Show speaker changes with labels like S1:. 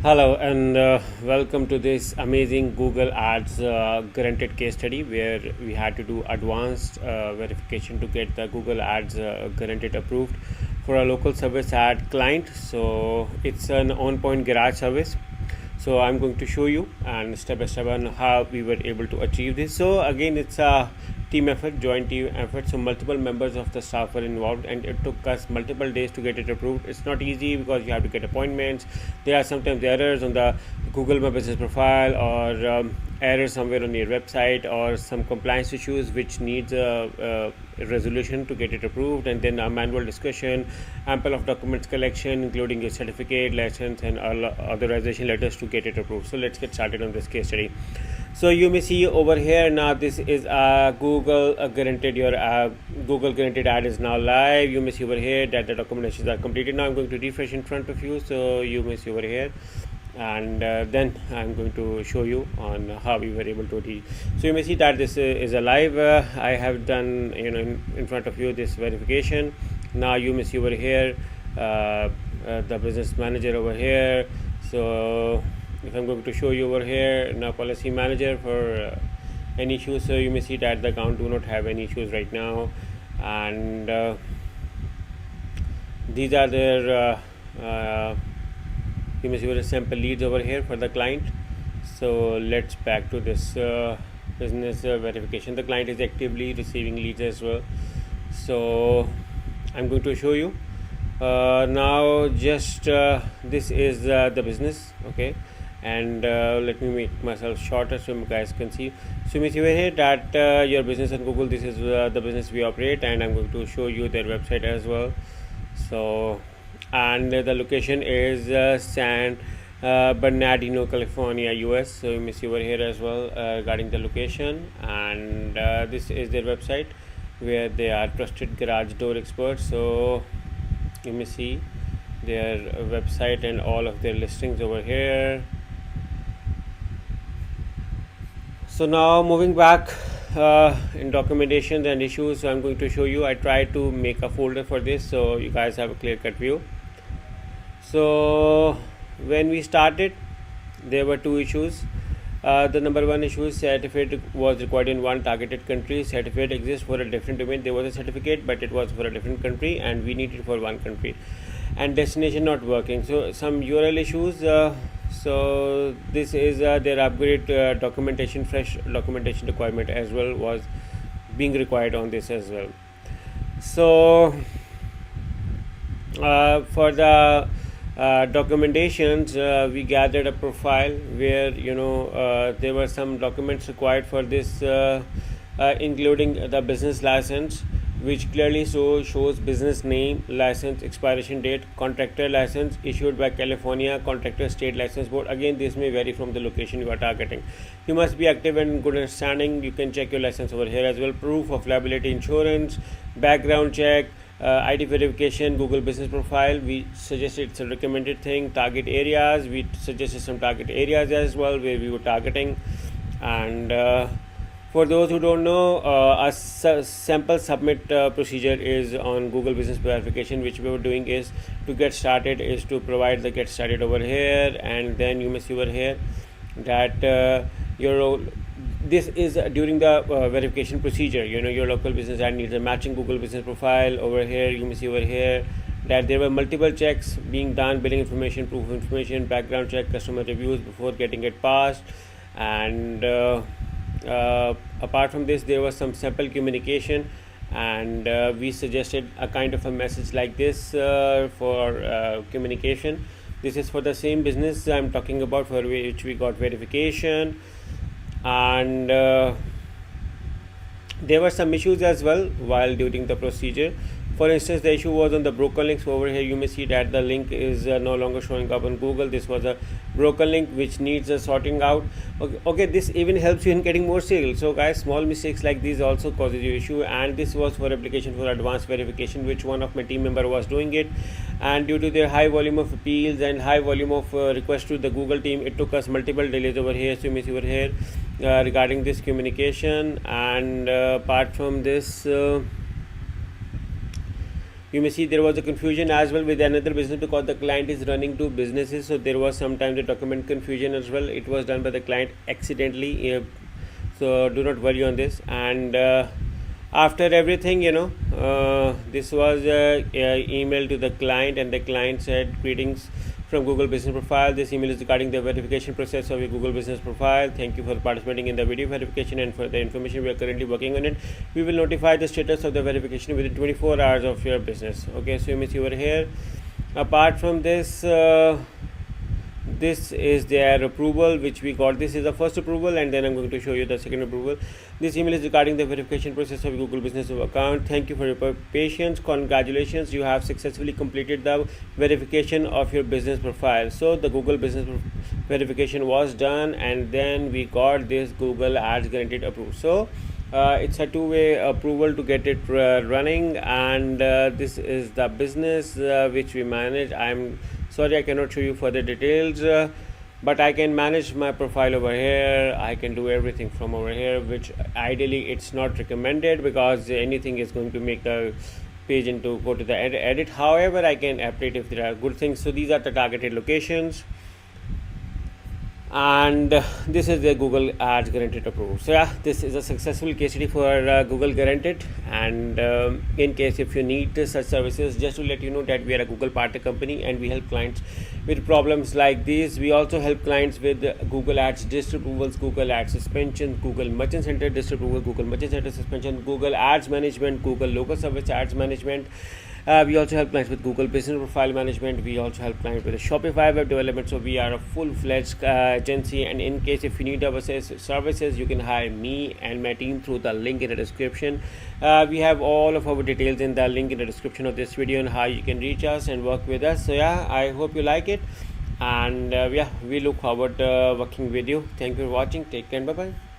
S1: Hello and welcome to this amazing Google Ads granted case study where we had to do advanced verification to get the Google Ads granted approved for a local service ad client. So it's an on-point garage service. So I'm going to show you and step by step on how we were able to achieve this. So again, it's a team effort, joint team effort. So multiple members of the staff were involved, and it took us multiple days to get it approved. It's not easy because you have to get appointments. There are sometimes errors on the Google My Business profile, or errors somewhere on your website, or some compliance issues which needs a resolution to get it approved, and then a manual discussion, ample of documents collection including your certificate, license, and authorization letters to get it approved. So let's get started on this case study. So you may see over here now, this is a Google guaranteed ad is now live. You may see over here that the documentations are completed. Now I'm going to refresh in front of you, so you may see over here, and then I'm going to show you on how we were able to reach. So you may see that this is a live. I have done in front of you this verification. Now you may see over here the business manager over here. So if I'm going to show you over here now policy manager for any issues, so you may see that the account do not have any issues right now, and these are their you may see sample leads over here for the client. So let's back to this business verification. The client is actively receiving leads as well. So I'm going to show you now just this is the business, okay, and let me make myself shorter so you guys can see. So you may see over here that your business on Google, this is the business we operate, and I'm going to show you their website as well. So and the location is San Bernardino, California, US. So you may see over here as well regarding the location, and this is their website where they are trusted garage door experts. So you may see their website and all of their listings over here. So now moving back in documentation and issues, so I'm going to show you. I tried to make a folder for this so you guys have a clear cut view. So when we started, there were two issues. The number one issue is certificate was required in one targeted country. Certificate exists for a different domain. There was a certificate, but it was for a different country, and we need it for one country. And destination not working. So some URL issues. So this is their upgrade documentation, fresh documentation requirement as well was being required on this as well. So for the documentations, we gathered a profile where there were some documents required for this, including the business license, which clearly shows business name, license expiration date, contractor license issued by California Contractor State License Board. Again, this may vary from the location you are targeting. You must be active and good understanding. You can check your license over here as well. Proof of liability insurance, background check, ID verification, Google business profile. We suggested it's a recommended thing. Target areas, we suggested some target areas as well where we were targeting. And for those who don't know, a sample submit procedure is on Google business verification, which we were doing is to get started is to provide the get started over here, and then you may see over here that this is during the verification procedure. Your local business ad needs a matching Google business profile. Over here you may see over here that there were multiple checks being done: billing information, proof of information, background check, customer reviews before getting it passed. And apart from this, there was some sample communication, and we suggested a kind of a message like this for communication. This is for the same business I'm talking about, for which we got verification. And there were some issues as well while during the procedure. For instance, the issue was on the broken links. Over here you may see that the link is no longer showing up on Google. This was a broken link which needs sorting out. Okay, this even helps you in getting more sales. So guys, small mistakes like these also causes you issue, and this was for application for advanced verification, which one of my team member was doing it, and due to their high volume of appeals and high volume of requests to the Google team, it took us multiple delays over here. So you may see over here regarding this communication. And apart from this, You may see there was a confusion as well with another business because the client is running two businesses, so there was sometimes a document confusion as well. It was done by the client accidentally, so do not worry on this. And after everything, this was a email to the client, and the client said, greetings from Google Business Profile. This email is regarding the verification process of your Google Business Profile. Thank you for participating in the video verification and for the information we are currently working on it. We will notify the status of the verification within 24 hours of your business. Okay, so you may see over here. Apart from this, this is their approval which we got. This is the first approval, and then I'm going to show you the second approval. This email is regarding the verification process of Google Business account. Thank you for your patience. Congratulations, you have successfully completed the verification of your business profile. So the Google Business verification was done, and then we got this Google Ads Guaranteed approved. So it's a two-way approval to get it running, and this is the business which we manage. I'm sorry I cannot show you further details, but I can manage my profile over here. I can do everything from over here, which ideally it's not recommended because anything is going to make the page into go to the edit. However, I can update if there are good things. So these are the targeted locations, and this is the Google Ads Guaranteed approved. So yeah, this is a successful case study for Google Guaranteed. And in case if you need such services, just to let you know that we are a Google partner company and we help clients with problems like these. We also help clients with Google Ads disapprovals, Google Ads suspension, Google Merchant Center disapproval, Google Merchant Center suspension, Google Ads management, Google local service ads management. We also help clients with Google Business Profile Management. We also help clients with a Shopify web development. So we are a full-fledged agency, and in case if you need our services, you can hire me and my team through the link in the description. We have all of our details in the link in the description of this video and how you can reach us and work with us. So yeah, I hope you like it, and yeah, we look forward to working with you. Thank you for watching. Take care and bye-bye.